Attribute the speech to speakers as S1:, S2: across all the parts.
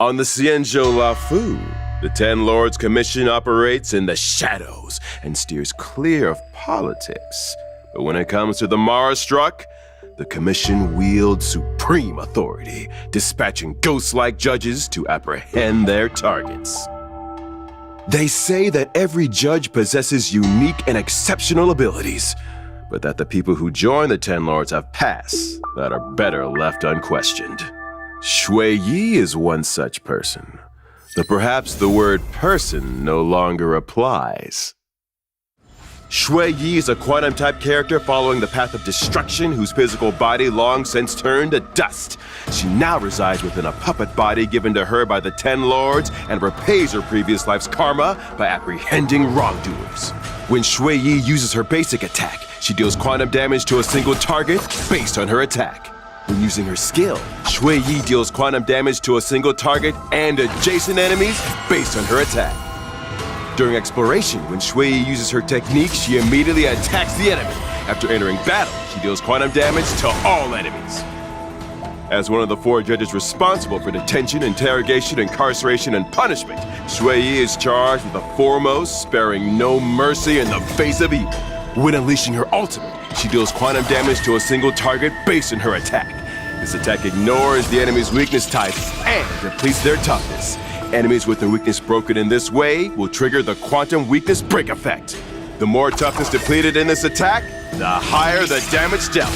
S1: On the Xianzhou Lafu, the Ten Lords Commission operates in the shadows and steers clear of politics. But when it comes to the Mara Struck, the Commission wields supreme authority, dispatching ghost-like judges to apprehend their targets. They say that every judge possesses unique and exceptional abilities, but that the people who join the Ten Lords have pasts that are better left unquestioned. Shueyi is one such person, though perhaps the word person no longer applies. Shueyi is a quantum-type character following the path of destruction whose physical body long since turned to dust. She now resides within a puppet body given to her by the Ten Lords and repays her previous life's karma by apprehending wrongdoers. When Shueyi uses her basic attack, she deals quantum damage to a single target based on her attack. When using her skill, Shueyi deals quantum damage to a single target and adjacent enemies based on her attack. During exploration, when Shueyi uses her technique, she immediately attacks the enemy. After entering battle, she deals quantum damage to all enemies. As one of the 4 judges responsible for detention, interrogation, incarceration, and punishment, Shueyi is charged with the foremost, sparing no mercy in the face of evil. When unleashing her ultimate, she deals quantum damage to a single target based on her attack. This attack ignores the enemy's weakness type and depletes their toughness. Enemies with their weakness broken in this way will trigger the quantum weakness break effect. The more toughness depleted in this attack, the higher the damage dealt.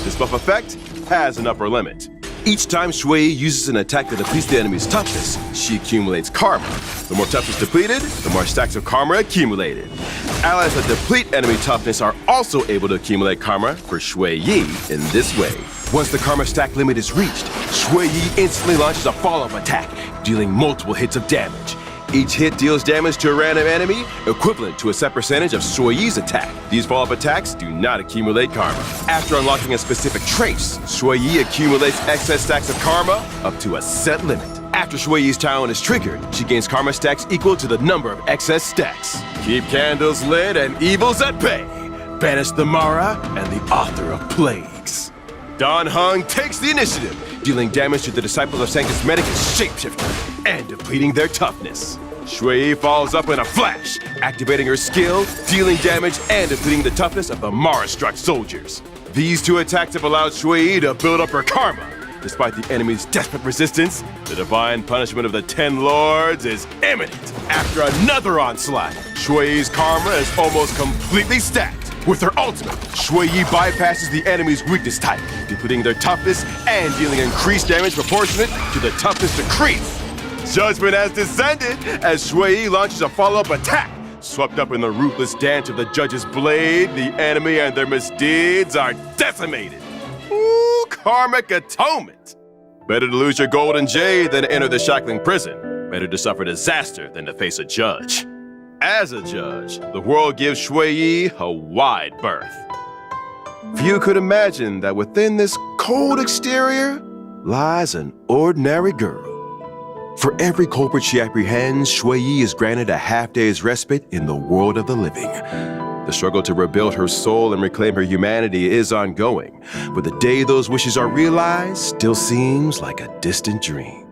S1: This buff effect has an upper limit. Each time Shueyi uses an attack that depletes the enemy's toughness, she accumulates karma. The more toughness depleted, the more stacks of karma accumulated. Allies that deplete enemy toughness are also able to accumulate karma for Shueyi in this way. Once the karma stack limit is reached, Shueyi instantly launches a follow-up attack, dealing multiple hits of damage. Each hit deals damage to a random enemy, equivalent to a set percentage of Shueyi's attack. These follow-up attacks do not accumulate karma. After unlocking a specific trace, Shueyi accumulates excess stacks of karma up to a set limit. After Shueyi's talent is triggered, she gains karma stacks equal to the number of excess stacks. Keep candles lit and evils at bay. Banish the Mara and the author of plagues. Dan Heng takes the initiative, dealing damage to the disciples of Sanctus Medicus Shapeshifter and depleting their toughness. Shueyi follows up in a flash, activating her skill, dealing damage, and depleting the toughness of the Mara-struck soldiers. These 2 attacks have allowed Shueyi to build up her karma. Despite the enemy's desperate resistance, the divine punishment of the Ten Lords is imminent. After another onslaught, Shuei's karma is almost completely stacked. With her ultimate, Shueyi bypasses the enemy's weakness type, depleting their toughness and dealing increased damage proportionate to the toughness decrease. Judgment has descended as Shueyi launches a follow-up attack. Swept up in the ruthless dance of the judge's blade, the enemy and their misdeeds are decimated. Ooh, karmic atonement. Better to lose your golden jade than to enter the shackling prison. Better to suffer disaster than to face a judge. As a judge, the world gives Shueyi a wide berth. Few could imagine that within this cold exterior lies an ordinary girl. For every culprit she apprehends, Shueyi is granted a half-day's respite in the world of the living. The struggle to rebuild her soul and reclaim her humanity is ongoing, but the day those wishes are realized still seems like a distant dream.